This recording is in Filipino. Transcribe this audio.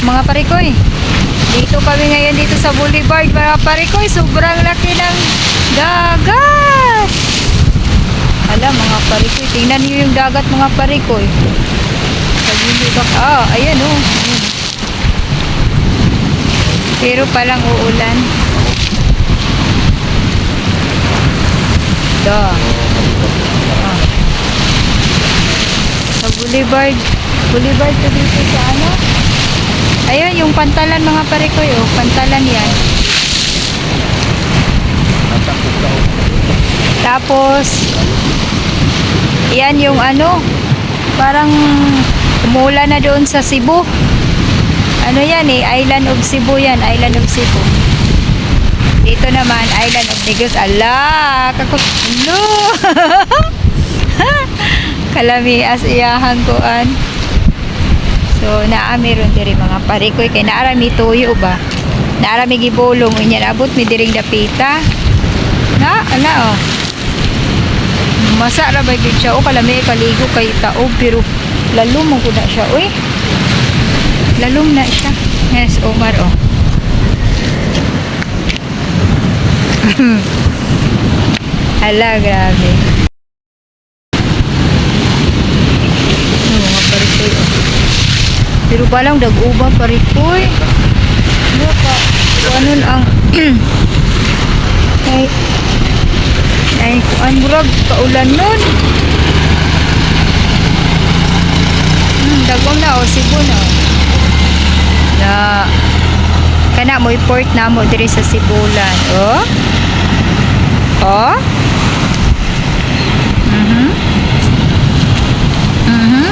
Mga parikoy, dito kami ngayon dito sa Boulevard mga parikoy. Sobrang laki ng dagat. Alam mga parikoy, tingnan niyo yung dagat mga parikoy. Ayan oh. Pero palang uulan. Sa Boulevard to dito sa ano. Ayun yung pantalan mga parikoy oh, pantalan yan. Tapos yan yung ano, parang umulan na doon sa Cebu. Ano yan eh, Island of Cebu yan, Island of Cebu. Dito naman, Island of Negros. Ala, no. Kalami as iyahan koan. So, meron diri mga parikoy. Kay naarami tuyo ba? Naarami gibulong. Unya, abot mi diring dapita. Ala oh. Masa ra ba gyud siya o kalami kaligo kay taob pero lalom mo ko na siya uy. Lalom na siya. Yes, Omar oh. Hala, grabe. Mga parikoy oh. Pero balang dag-uba parikoy. Ano pa? Anon ang ay kuan murag kaulan nun. Dagwang na o Cebu na. Na kana mo port na mo diri sa Cebulan. Oh. Oh. Mhm. Mhm.